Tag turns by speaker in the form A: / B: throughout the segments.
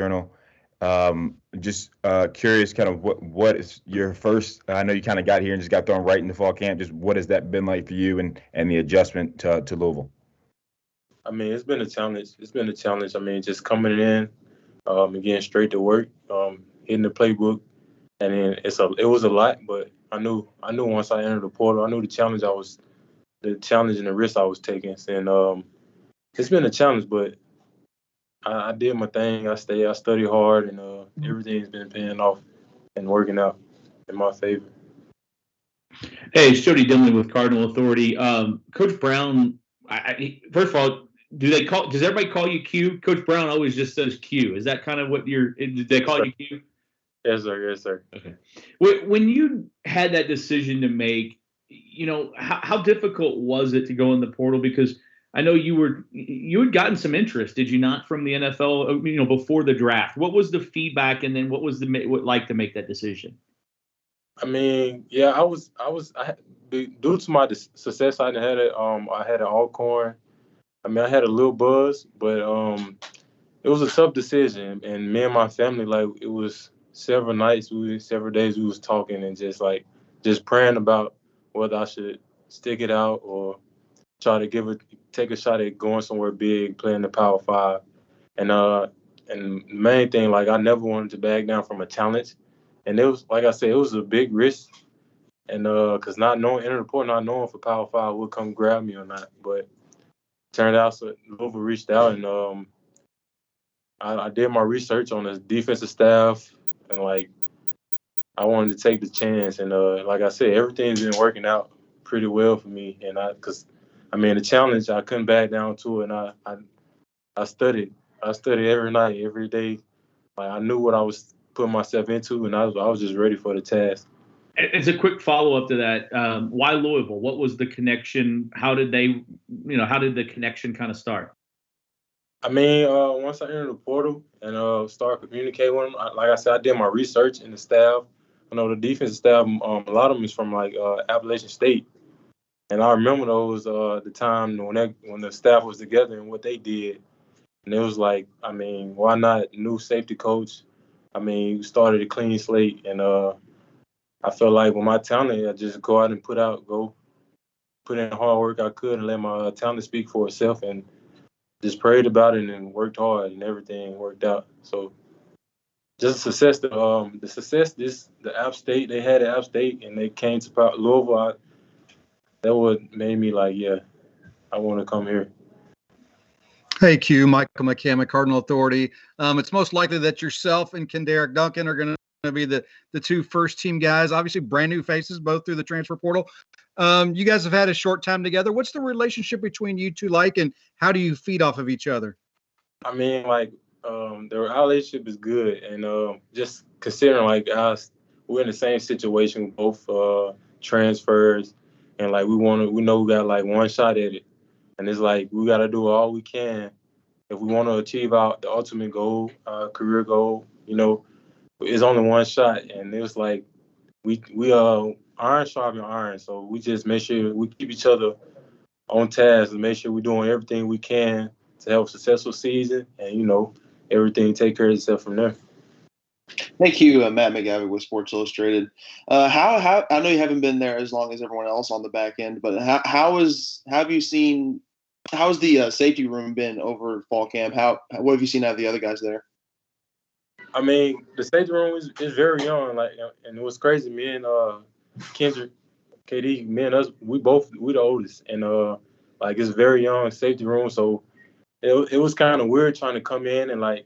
A: Journal. Just curious, kind of what is your first? I know you kind of got here and just got thrown right into fall camp. Just what has that been like for you and the adjustment to Louisville?
B: I mean, it's been a challenge. It's been a challenge. I mean, just coming in, and getting straight to work, hitting the playbook, and then it was a lot, but I knew once I entered the portal, I knew the challenge and the risk I was taking, and it's been a challenge, but I did my thing. I studied hard, and everything's been paying off and working out in my favor.
C: Hey, it's Jody Dimley with Cardinal Authority. Coach Brown, first of all, does everybody call you Q? Coach Brown always just says Q. Is that kind of what did they
B: Yes,
C: call
B: sir.
C: you Q?
B: Yes, sir. Yes, sir.
C: Okay. When you had that decision to make, how difficult was it to go in the portal? Because I know you had gotten some interest, did you not, from the NFL, before the draft? What was the feedback, and then what was what like to make that decision?
B: I mean, yeah, due to my success, I had an Alcorn. I mean, I had a little buzz, but it was a tough decision, and me and my family, like, it was several days we was talking and just praying about whether I should stick it out or try to take a shot at going somewhere big, playing the Power Five, and and the main thing, like, I never wanted to back down from a challenge, and it was, like I said, it was a big risk, and because not knowing entering the portal, not knowing if a Power Five would come grab me or not, but turned out so Louisville reached out, and I did my research on the defensive staff, and, like, I wanted to take the chance, and like I said, everything's been working out pretty well for me, and because I mean, the challenge, I couldn't back down to it, and I studied. I studied every night, every day. Like, I knew what I was putting myself into, and I was just ready for the task.
C: As a quick follow-up to that, why Louisville? What was the connection? How did how did the connection kind of start?
B: I mean, once I entered the portal and started communicating with them, like I said, I did my research in the staff. I know the defensive staff, a lot of them is from, like, Appalachian State, and I remember those the time when the staff was together and what they did, and it was like, I mean, why not new safety coach? I mean, we started a clean slate, and I felt like with my talent, I just go out and put in the hard work I could and let my talent speak for itself, and just prayed about it and worked hard, and everything worked out. So just the success, the App State, they had App State, and they came to Louisville. That what made me like, yeah, I want to come here.
D: Hey, Q, Michael McCammon, Cardinal Authority. It's most likely that yourself and Kendrick Duncan are going to be the two first-team guys, obviously brand new faces, both through the transfer portal. You guys have had a short time together. What's the relationship between you two like, and how do you feed off of each other?
B: I mean, like, the relationship is good, and just considering, like, us, we're in the same situation, both transfers, and, like, we know we got, like, one shot at it, and it's like we got to do all we can if we want to achieve the ultimate goal, career goal. It's only one shot, and it was like we iron sharpen iron, so we just make sure we keep each other on task and make sure we're doing everything we can to have a successful season, and everything take care of itself from there.
E: Thank you, Matt McGavick with Sports Illustrated. How I know you haven't been there as long as everyone else on the back end, but how has the safety room been over fall camp? What have you seen out of the other guys there?
B: I mean, the safety room is very young, like, and it was crazy. Me and Kendrick, KD, me and us, we the oldest, and like, it's a very young safety room, so it was kind of weird trying to come in and, like,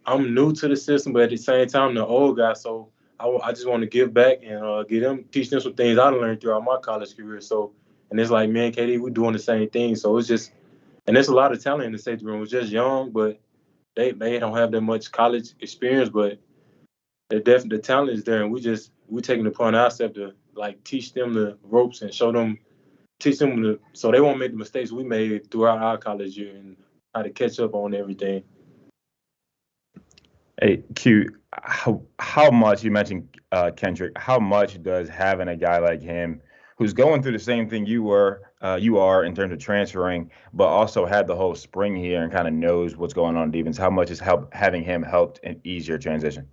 B: I'm new to the system, but at the same time, I'm the old guy, so I just want to give back and teach them some things I learned throughout my college career. So, and it's like me and KD, we doing the same thing. So it's just, and there's a lot of talent in the safety room. It's just young, but they don't have that much college experience, but the talent is there, and we taking it upon ourselves to, like, teach them the ropes and teach them so they won't make the mistakes we made throughout our college year and how to catch up on everything.
A: Hey, Q, how much, you mentioned Kendrick, how much does having a guy like him who's going through the same thing you are in terms of transferring, but also had the whole spring here and kind of knows what's going on defense. How much has having him helped and ease your transition?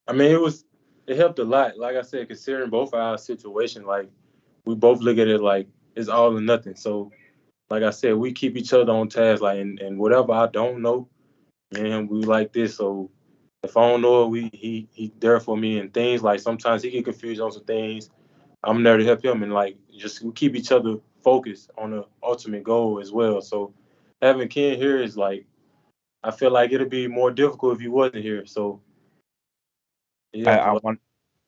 B: I mean, it helped a lot. Like I said, considering both our situation, like we both look at it like it's all or nothing. So, like I said, we keep each other on task. Like, and whatever I don't know, man, we like this. So if I don't know it, he there for me, and things like sometimes he get confused on some things. I'm there to help him, and like just we keep each other focused on the ultimate goal as well. So having Ken here is like I feel like it'll be more difficult if he wasn't here. So
A: I,
B: yeah,
A: I want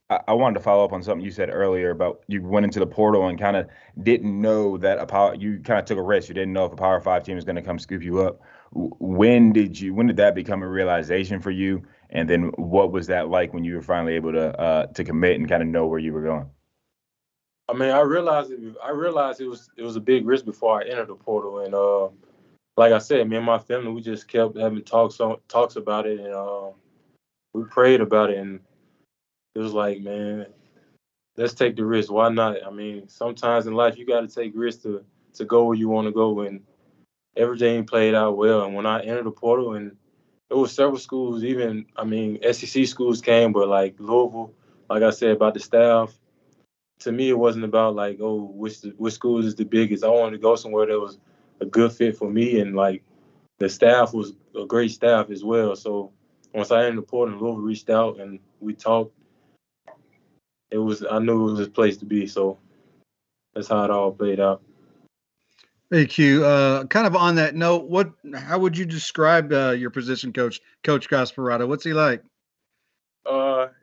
A: I wanted to follow up on something you said earlier about you went into the portal and kind of didn't know that you kind of took a risk. You didn't know if a Power Five team was going to come scoop you up. When did that become a realization for you? And then what was that like when you were finally able to commit and kind of know where you were going?
B: I mean, I realized it was a big risk before I entered the portal, and like I said, me and my family, we just kept having talks about it, and we prayed about it, and it was like, man, let's take the risk. Why not? I mean, sometimes in life you got to take risks to go where you want to go, and everything played out well. And when I entered the portal, and it was several schools, even I mean, SEC schools came, but like Louisville, like I said about the staff. To me, it wasn't about like, oh, which school is the biggest. I wanted to go somewhere that was a good fit for me, and like the staff was a great staff as well. So once I entered the portal, Louisville reached out and we talked. I knew it was a place to be. So that's how it all played out.
D: Hey Q, kind of on that note, how would you describe your position coach, Coach Gasparotto? What's he like?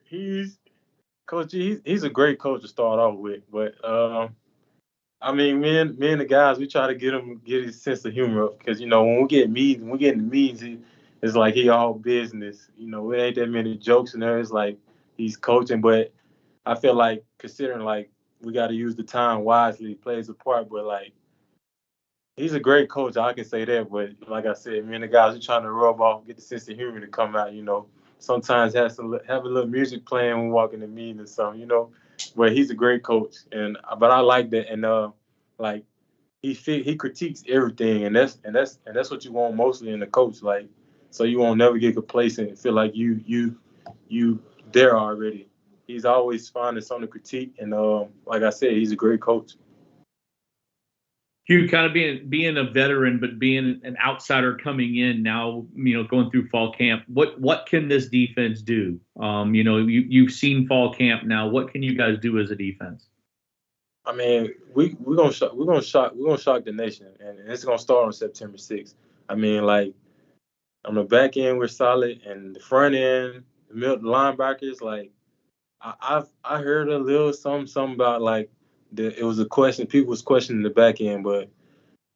B: He's coach. He's a great coach to start off with, but I mean, me and the guys, we try to get his sense of humor up because when we get in the meetings, it's like he all business. It ain't that many jokes in there. It's like he's coaching, but I feel like considering like we got to use the time wisely, plays a part. But like he's a great coach, I can say that. But like I said, me and the guys, we trying to rub off, get the sense of humor to come out. Sometimes have a little music playing when we walk in the meeting or something. But he's a great coach, but I like that, and like he critiques everything, and that's what you want mostly in a coach, like so you won't never get complacent and feel like you there already. He's always finding something to critique, and like I said, he's a great coach.
C: You kind of being a veteran, but being an outsider coming in now, going through fall camp. What can this defense do? You've seen fall camp now. What can you guys do as a defense?
B: I mean, we're gonna shock the nation, and it's gonna start on September 6th. I mean, like on the back end, we're solid, and the front end, the linebackers, like I heard a little something about like it was a question. People was questioning the back end, but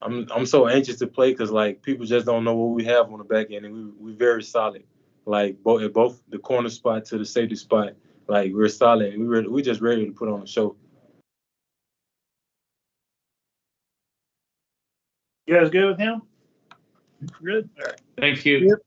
B: I'm so anxious to play because like people just don't know what we have on the back end, and we very solid. Like both the corner spot to the safety spot, like we're solid. We just ready to put on a show.
F: You guys good with him? Good. All right.
C: Thanks, Hugh.
F: Yep.